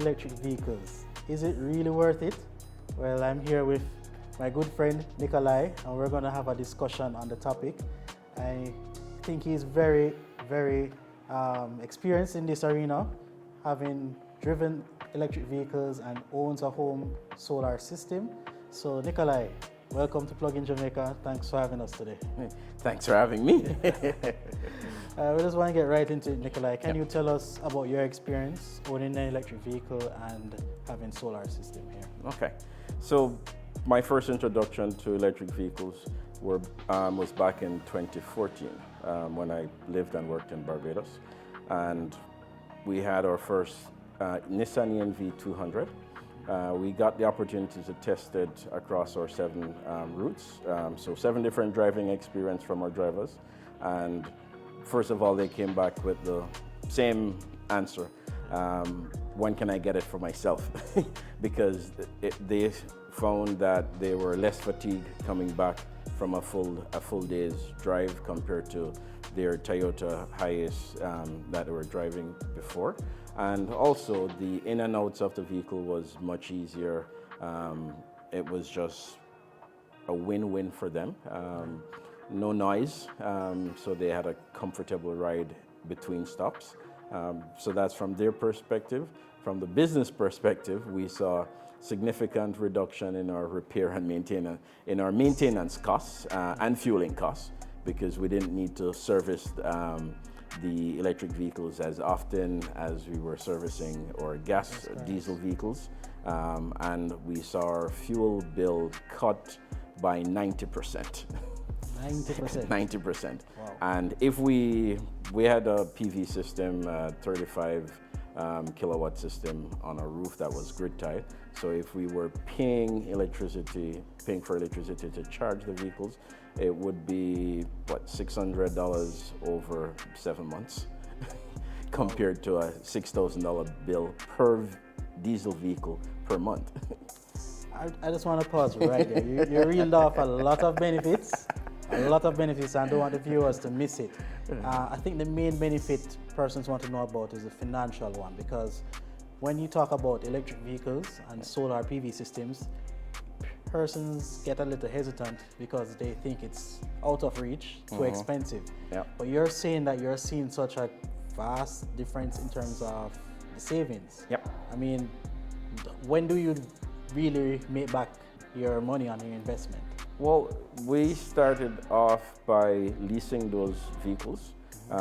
electric vehicles. Is it really worth it? Well, I'm here with my good friend Nikkolai, and we're going to have a discussion on the topic. I think he's very, very experienced in this arena, having driven electric vehicles and owns a home solar system. So Nikkolai, welcome to Plug in Jamaica. Thanks for having us today. Thanks for having me. We just want to get right into it, Nikkolai. Can you tell us about your experience owning an electric vehicle and having solar system here? Okay, so my first introduction to electric vehicles was back in 2014 when I lived and worked in Barbados, and we had our first Nissan ENV 200. We got the opportunity to test it across our 7 routes, so 7 different driving experience from our drivers. And first of all, they came back with the same answer: when can I get it for myself? Because they found that they were less fatigued coming back from a full day's drive compared to their Toyota Hiace that they were driving before. And also the in and outs of the vehicle was much easier. It was just a win-win for them. No noise, so they had a comfortable ride between stops. So that's from their perspective. From the business perspective, we saw significant reduction in our repair and maintenance costs and fueling costs, because we didn't need to service the electric vehicles as often as we were servicing our diesel vehicles, and we saw our fuel bill cut by 90%. 90%. 90%. Wow. And if we had a PV system, 35 kilowatt system on our roof that was grid tied. So if we were paying for electricity to charge the vehicles, it would be $600 over 7 months compared to a $6,000 bill per diesel vehicle per month. I just want to pause right there. You reeled off a lot of benefits. A lot of benefits, and I don't want the viewers to miss it. I think the main benefit persons want to know about is the financial one, because when you talk about electric vehicles and solar PV systems, persons get a little hesitant because they think it's out of reach, too expensive. Yeah. But you're saying that you're seeing such a vast difference in terms of the savings. Yep. I mean, when do you really make back your money on your investment? Well, we started off by leasing those vehicles.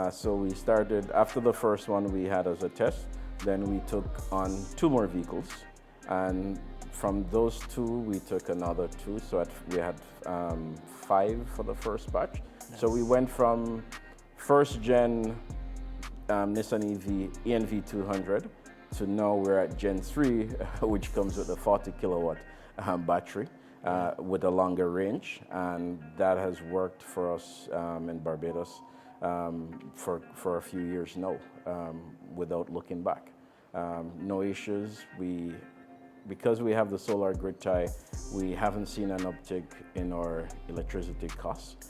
So we started, after the first one we had as a test, then we took on 2 more vehicles. And from those 2, we took another 2. So we had 5 for the first batch. Nice. So we went from first gen Nissan ENV 200 to now we're at Gen 3, which comes with a 40 kilowatt battery. With a longer range, and that has worked for us in Barbados for a few years now, without looking back. No issues. Because we have the solar grid tie, we haven't seen an uptick in our electricity costs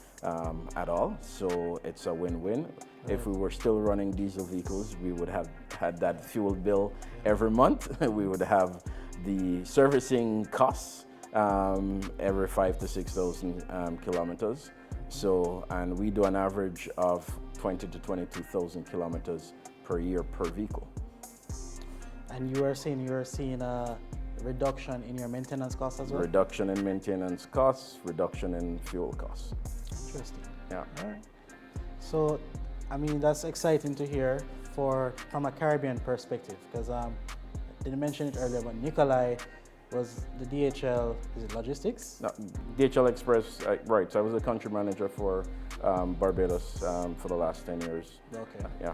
at all. So it's a win-win. Right. If we were still running diesel vehicles, we would have had that fuel bill every month. We would have the servicing costs every 5,000 to 6,000 kilometers. So, and we do an average of 20 to 22,000 kilometers per year per vehicle. And you are seeing a reduction in your maintenance costs as well? Reduction in maintenance costs, reduction in fuel costs. Interesting. Yeah. All right. So, I mean, that's exciting to hear from a Caribbean perspective, because I didn't mention it earlier, but Nikkolai was the DHL, is it logistics? No, DHL Express, right. So I was a country manager for Barbados for the last 10 years. Okay. Yeah.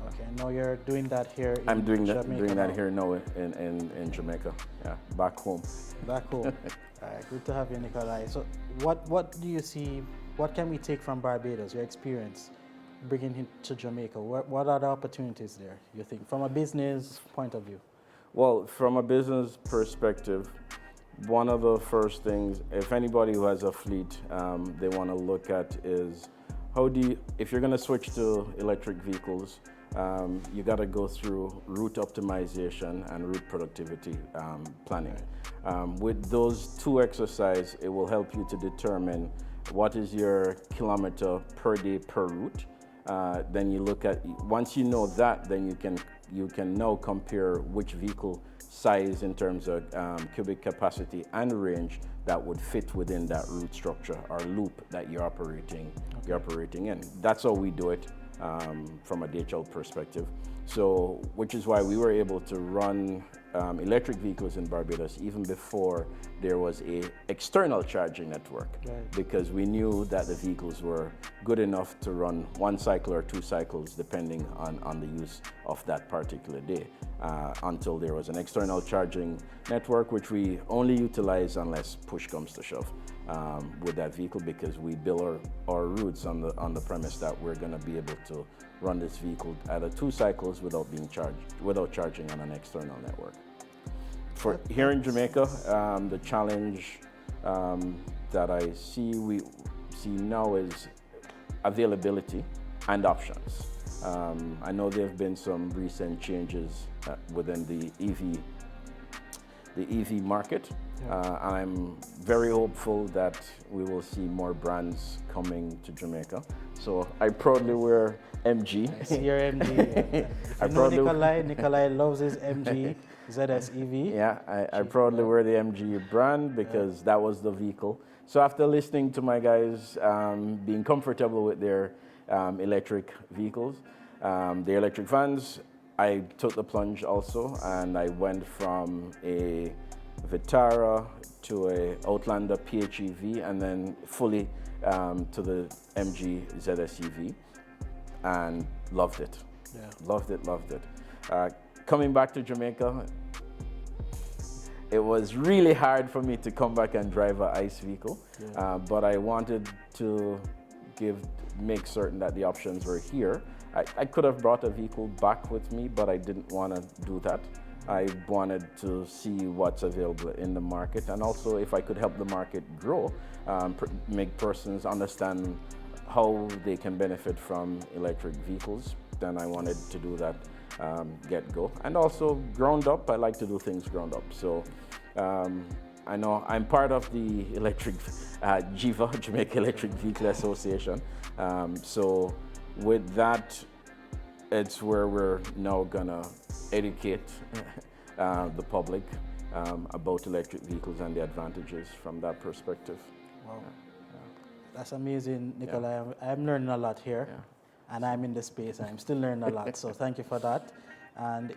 Okay, and now you're doing that here in I'm doing Jamaica that here now in Jamaica. Yeah, back home. Back home. All right, good to have you, Nikkolai. So what do you see, what can we take from Barbados, your experience, bringing him to Jamaica? What are the opportunities there, you think, from a business point of view? Well, from a business perspective, one of the first things, if anybody who has a fleet, they want to look at is if you're going to switch to electric vehicles, you got to go through route optimization and route productivity planning. With those two exercises, it will help you to determine what is your kilometer per day per route. Then you look at, once you know that, then you can now compare which vehicle size in terms of cubic capacity and range that would fit within that route structure or loop that you're operating in. That's how we do it from a DHL perspective. So, which is why we were able to run electric vehicles in Barbados even before there was a external charging network, because we knew that the vehicles were good enough to run one cycle or two cycles depending on the use of that particular day, until there was an external charging network, which we only utilize unless push comes to shove with that vehicle, because we build our routes on the premise that we're going to be able to run this vehicle at two cycles without charging on an external network. For here in Jamaica, the challenge that I see now is availability and options. I know there have been some recent changes within the EV market. I'm very hopeful that we will see more brands coming to Jamaica. So I proudly wear MG. I see your MG. If you know Nikkolai loves his MG ZS EV. Yeah, I proudly wear the MG brand because that was the vehicle. So after listening to my guys being comfortable with their electric vehicles, the electric vans, I took the plunge also, and I went from a Vitara to a Outlander PHEV, and then fully to the MG ZS EV, and loved it. Loved it. Coming back to Jamaica, it was really hard for me to come back and drive an ICE vehicle, but I wanted to make certain that the options were here. I could have brought a vehicle back with me, but I didn't want to do that. I wanted to see what's available in the market, and also if I could help the market grow, make persons understand how they can benefit from electric vehicles, then I wanted to do that get-go. And also ground up, I like to do things ground up. So I know I'm part of the electric JIVA, Jamaica Electric Vehicle Association. So with that, it's where we're now gonna educate the public about electric vehicles and the advantages from that perspective. Wow. That's amazing, Nikkolai. I'm learning a lot here, and I'm in the space. I'm still learning a lot, so thank you for that. And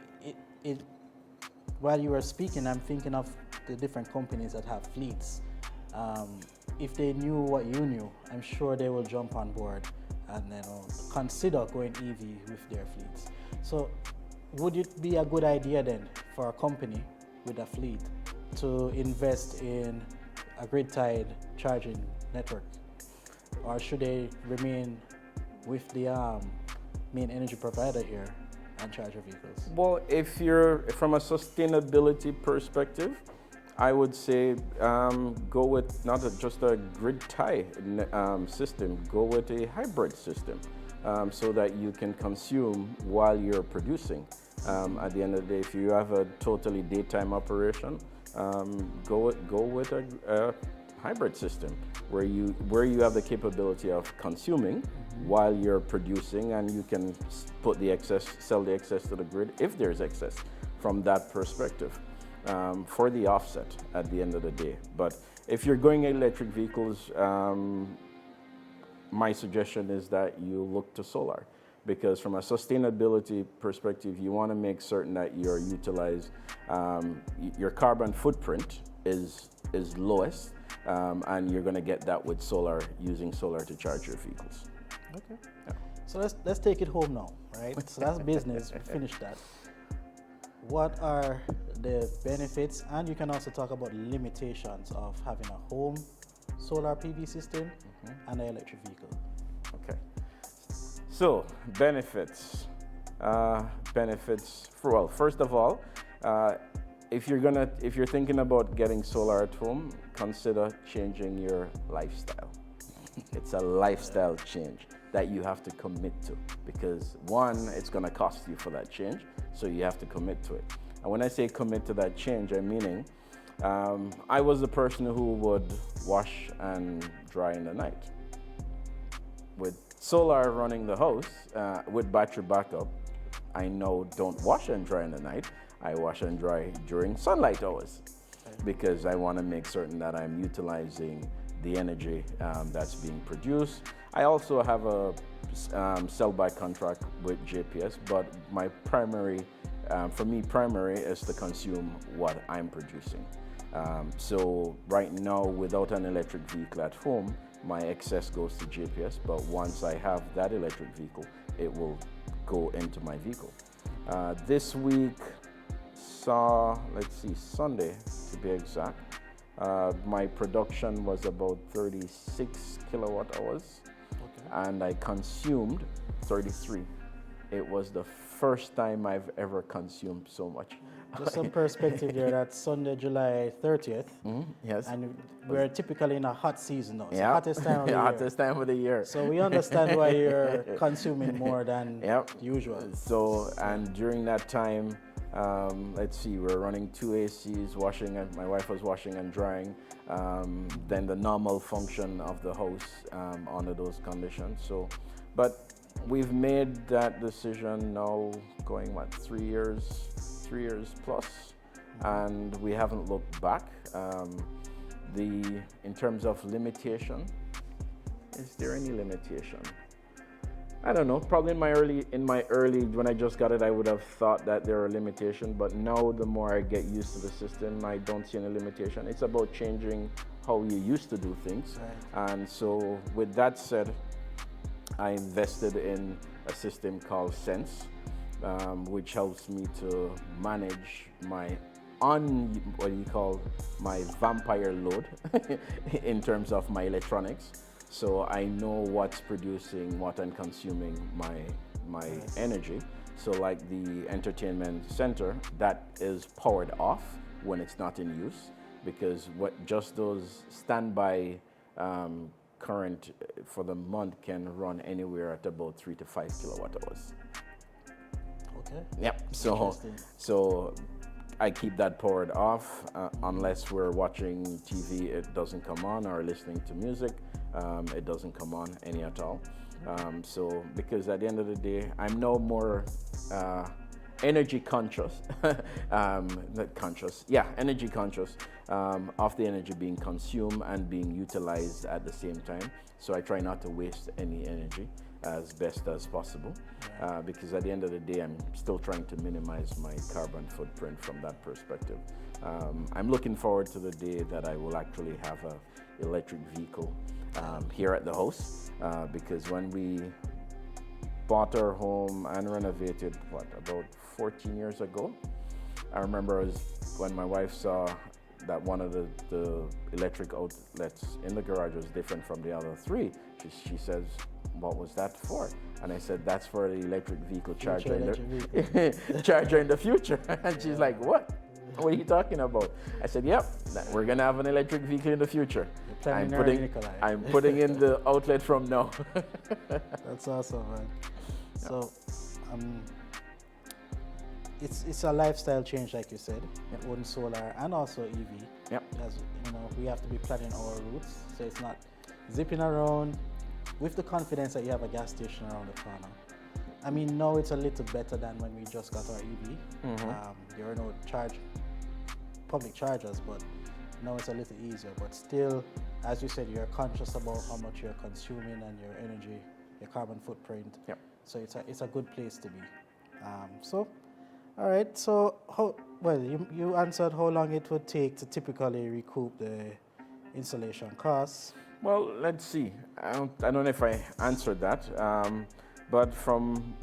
while you were speaking, I'm thinking of the different companies that have fleets. If they knew what you knew, I'm sure they will jump on board and consider going EV with their fleets. So would it be a good idea then for a company with a fleet to invest in a grid-tied charging network? Or should they remain with the main energy provider here and charge their vehicles? Well, if you're from a sustainability perspective, I would say go with not just a grid tie system, go with a hybrid system so that you can consume while you're producing. At the end of the day, if you have a totally daytime operation, go with a hybrid system where you have the capability of consuming while you're producing, and you can sell the excess to the grid if there's excess from that perspective. For the offset at the end of the day. But if you're going electric vehicles, my suggestion is that you look to solar, because from a sustainability perspective, you want to make certain that your carbon footprint is lowest, and you're going to get that with solar, using solar to charge your vehicles. Okay. Yeah. So let's take it home now, right? So that's business. We finished that. What are the benefits, and you can also talk about limitations of having a home solar PV system and an electric vehicle? Okay. So benefits. First of all, if you're thinking about getting solar at home, consider changing your lifestyle. It's a lifestyle change. that you have to commit to, because one, it's going to cost you for that change, so you have to commit to it. And when I say commit to that change, I'm meaning I was the person who would wash and dry in the night. With solar running the house, with battery backup, I now don't wash and dry in the night. I wash and dry during sunlight hours, because I want to make certain that I'm utilizing the energy that's being produced. I also have a sell-by contract with JPS, but my primary, for me, primary is to consume what I'm producing. So right now, without an electric vehicle at home, my excess goes to JPS, but once I have that electric vehicle, it will go into my vehicle. This week saw, let's see, Sunday to be exact, my production was about 36 kilowatt hours, and I consumed 33. It was the first time I've ever consumed so much. Just some perspective there, that's Sunday, July 30th. Yes. And we're typically in a hot season now. It's the Yeah. hottest time of the year. Hottest time of the year. So we understand why you're consuming more than usual. So, and during that time, let's see, we're running 2 ACs, washing, and my wife was washing and drying, then the normal function of the house under those conditions. So, but we've made that decision now going, 3 years plus, and we haven't looked back. In terms of limitation, is there any limitation? I don't know. Probably in my early, when I just got it, I would have thought that there are limitations. But now, the more I get used to the system, I don't see any limitation. It's about changing how you used to do things. Right. And so, with that said, I invested in a system called Sense, which helps me to manage my my vampire load in terms of my electronics. So I know what's producing what and consuming my energy. So like the entertainment center, that is powered off when it's not in use, because just those standby current for the month can run anywhere at about 3 to 5 kilowatt hours. Okay. Yep. So I keep that powered off unless we're watching TV. It doesn't come on, or listening to music. It doesn't come on any at all. So because at the end of the day, I'm no more energy conscious, energy conscious of the energy being consumed and being utilized at the same time. So I try not to waste any energy as best as possible, because at the end of the day, I'm still trying to minimize my carbon footprint from that perspective. I'm looking forward to the day that I will actually have an electric vehicle here at the house, because when we bought our home and renovated, about 14 years ago, I remember when my wife saw that one of the electric outlets in the garage was different from the other three. She says, "What was that for?" And I said, "That's for the electric vehicle charger in the future." And she's like, "What? What are you talking about?" I said, "Yep, we're gonna have an electric vehicle in the future. I'm putting in the outlet from now." That's awesome, man. So, it's a lifestyle change, like you said. Own solar and also EV. Yep. As you know, we have to be planning our routes, so it's not zipping around with the confidence that you have a gas station around the corner. I mean, now it's a little better than when we just got our EV. There are no public chargers, but now it's a little easier. But still, as you said, you're conscious about how much you're consuming and your energy, your carbon footprint. Yep. So it's a good place to be. All right. So you answered how long it would take to typically recoup the installation costs. Well, let's see. I don't know if I answered that, but from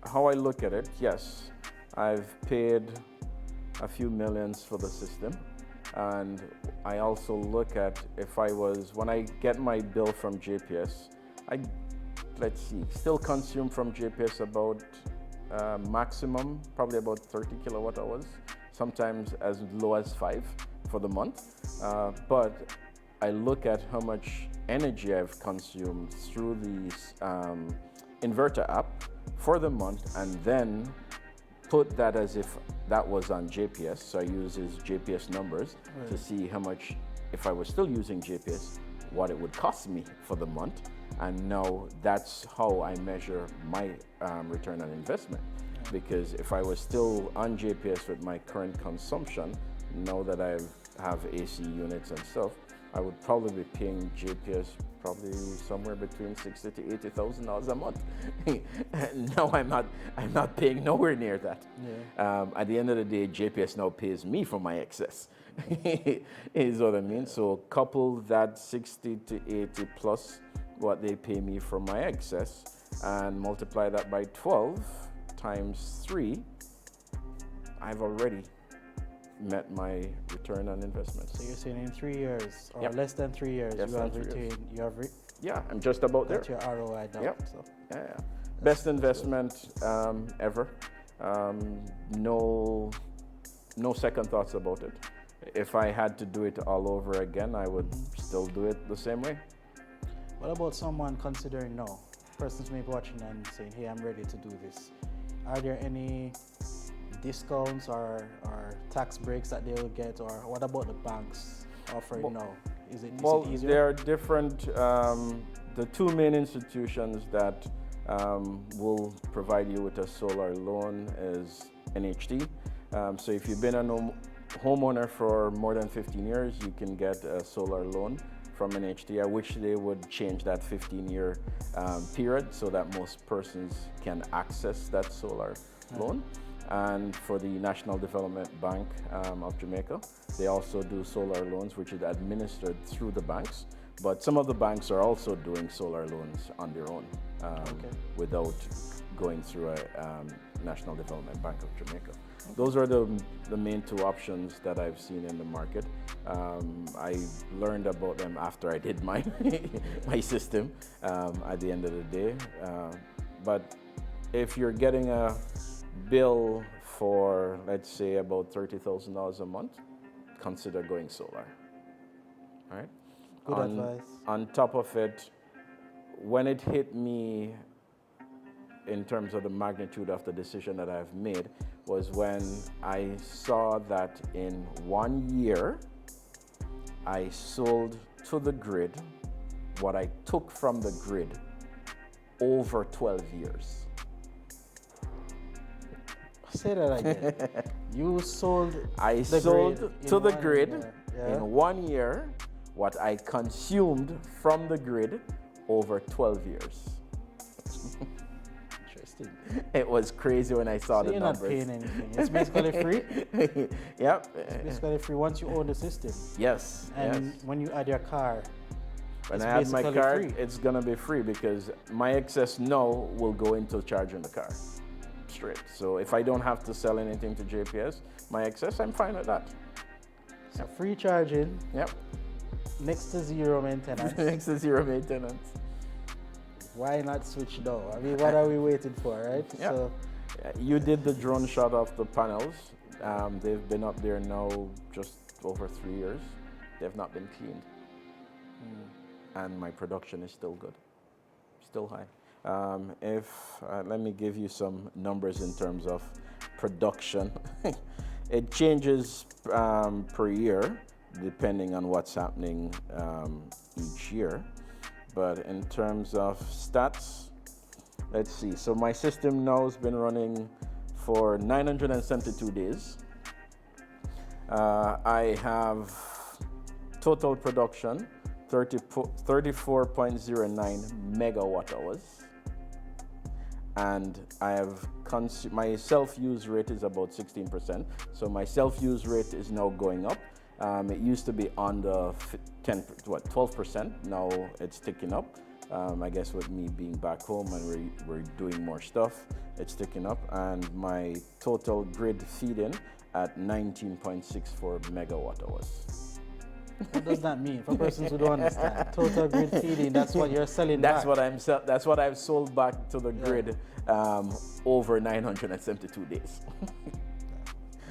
how I look at it, yes, I've paid a few millions for the system, and I also look at when I get my bill from JPS, still consume from JPS about maximum, probably about 30 kilowatt hours, sometimes as low as 5 for the month, but I look at how much energy I've consumed through the inverter app for the month, and then put that as if that was on JPS. So I use his JPS numbers to see how much, if I was still using JPS, what it would cost me for the month. And now that's how I measure my return on investment. Because if I was still on JPS with my current consumption, now that I have AC units and stuff, I would probably be paying JPS probably somewhere between $60,000 to $80,000 a month. No, I'm not paying nowhere near that. Yeah. At the end of the day, JPS now pays me for my excess. Is what I mean. So couple that 60 to 80 plus what they pay me for my excess, and multiply that by 12 times 3, I've already met my return on investment. So you're saying in 3 years, or Yep. less than 3 years, Less you than have 3 years. retained, you have Yeah, I'm just about there. got your ROI down. Yep. So. Yeah. Best investment ever. No second thoughts about it. If I had to do it all over again, I would still do it the same way. What about someone considering now? Persons may be watching and saying, hey, I'm ready to do this. Are there any discounts or tax breaks that they will get, or what about the banks offering now? Is it easier? There are different, the two main institutions that will provide you with a solar loan is NHT. So if you've been a homeowner for more than 15 years, you can get a solar loan from NHT. I wish they would change that 15-year period so that most persons can access that solar loan. And for the National Development Bank of Jamaica, they also do solar loans, which is administered through the banks. But some of the banks are also doing solar loans on their own without going through a National Development Bank of Jamaica. Those are the main two options that I've seen in the market. I learned about them after I did my system at the end of the day. But if you're getting a bill for, let's say, about $30,000 a month, consider going solar. All right? Good advice. On top of it, when it hit me in terms of the magnitude of the decision that I've made, was when I saw that in 1 year, I sold to the grid what I took from the grid over 12 years. Say that again. You sold. I sold to the grid in 1 year what I consumed from the grid over 12 years. Interesting. It was crazy when I saw the you're numbers. Not paying anything. It's basically free. Yep. It's basically free once you own the system. Yes. And when you add your car, when I add my card, it's gonna be free because my excess now will go into charging the car. Straight. So if I don't have to sell anything to JPS, my excess, I'm fine with that. So free charging. Yep. Next to zero maintenance. Next to zero maintenance. Why not switch now? I mean, what are we waiting for, right? Yeah. So you did the drone shot of the panels. They've been up there now just over 3 years. They've not been cleaned. And my production is still good, still high. Let me give you some numbers in terms of production. It changes per year depending on what's happening each year. But in terms of stats, let's see. So my system now has been running for 972 days. I have total production 34.09 megawatt hours. And I have my self-use rate is about 16%. So my self-use rate is now going up. It used to be on the 12%. Now it's ticking up. I guess with me being back home and we're doing more stuff, it's ticking up. And my total grid feed-in at 19.64 megawatt hours. What does that mean for persons who don't understand? Total grid feeding, that's what you're selling that's back. That's what I've sold back to the grid over 972 days.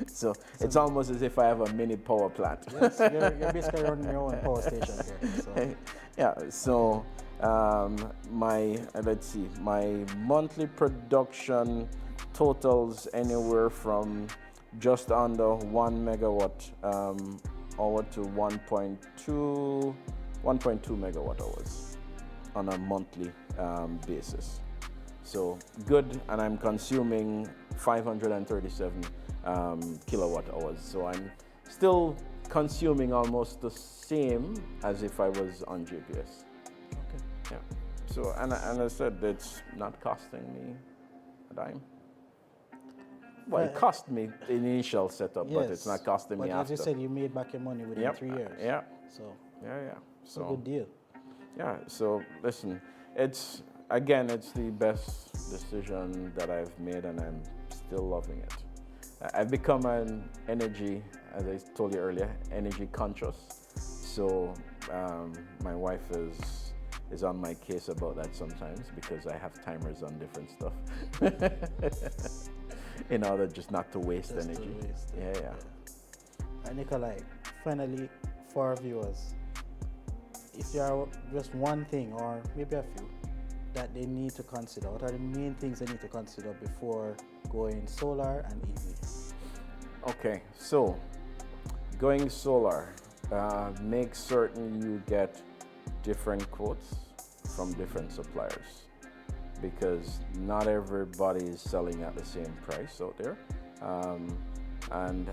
So it's almost as if I have a mini power plant. Yes, you're basically running your own power station here. So. Yeah, so let's see, my monthly production totals anywhere from just under 1 megawatt hour to 1.2 megawatt hours on a monthly basis. So good, and I'm consuming 537 kilowatt hours. So I'm still consuming almost the same as if I was on GPS. Okay. Yeah. So and I said it's not costing me a dime. Well, it cost me the initial setup, Yes, but it's not costing me but after. as you said, you made back your money within 3 years. Yeah. So Yeah. it's a good deal. Yeah. So listen, it's the best decision that I've made, and I'm still loving it. I've become an energy, as I told you earlier, energy conscious. So my wife is on my case about that sometimes because I have timers on different stuff in order just not to waste energy. Yeah. And Nikkolai, finally, for our viewers, if there are just one thing or maybe a few that they need to consider, what are the main things they need to consider before going solar and EV? Okay, so going solar, make certain you get different quotes from different suppliers because not everybody is selling at the same price out there. And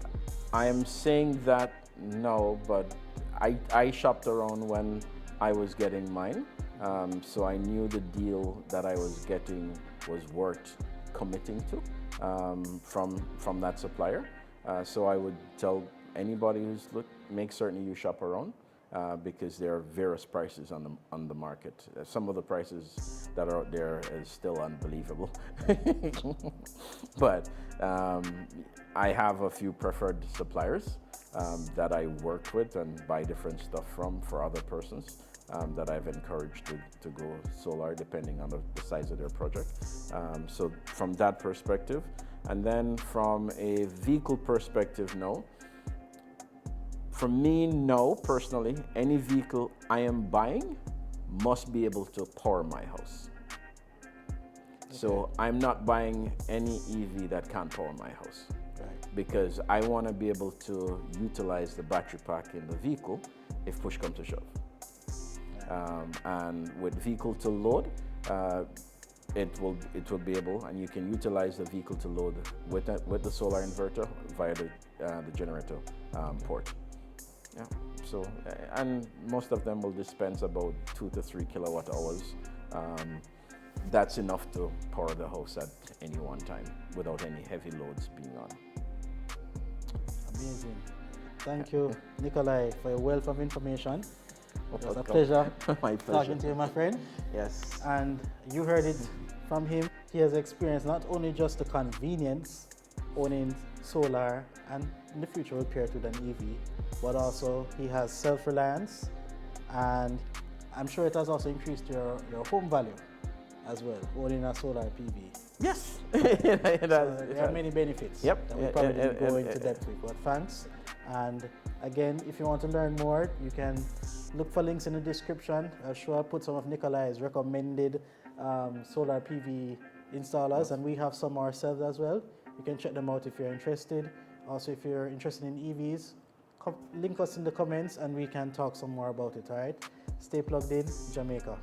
I am saying that now, but I shopped around when I was getting mine. So I knew the deal that I was getting was worth committing to from that supplier. So I would tell anybody who's make certain you shop around because there are various prices on the market. Some of the prices that are out there is still unbelievable. But I have a few preferred suppliers that I work with and buy different stuff from for other persons. That I've encouraged to go solar depending on the size of their project. So from that perspective, and then from a vehicle perspective, no. For me, no, personally, any vehicle I am buying must be able to power my house. Okay. So I'm not buying any EV that can't power my house. Right. Because I want to be able to utilize the battery pack in the vehicle if push comes to shove. And with vehicle to load, it will be able, and you can utilize the vehicle to load with the solar inverter via the generator port. Yeah. So and most of them will dispense about 2 to 3 kilowatt hours. That's enough to power the house at any one time without any heavy loads being on. Amazing. Thank you, Nikkolai, for your wealth of information. It was a pleasure, my pleasure talking to you, my friend. Yes. And you heard it from him. He has experienced not only just the convenience owning solar and in the future will pair to an EV, but also he has self-reliance, and I'm sure it has also increased your home value as well, owning a solar PV. Yes. There are many benefits that we probably didn't go into depth with, but thanks. And again, if you want to learn more, you can look for links in the description. I'm sure I'll put some of Nikkolai's recommended solar PV installers, and we have some ourselves as well. You can check them out if you're interested. Also, if you're interested in EVs, link us in the comments and we can talk some more about it, all right? Stay plugged in, Jamaica.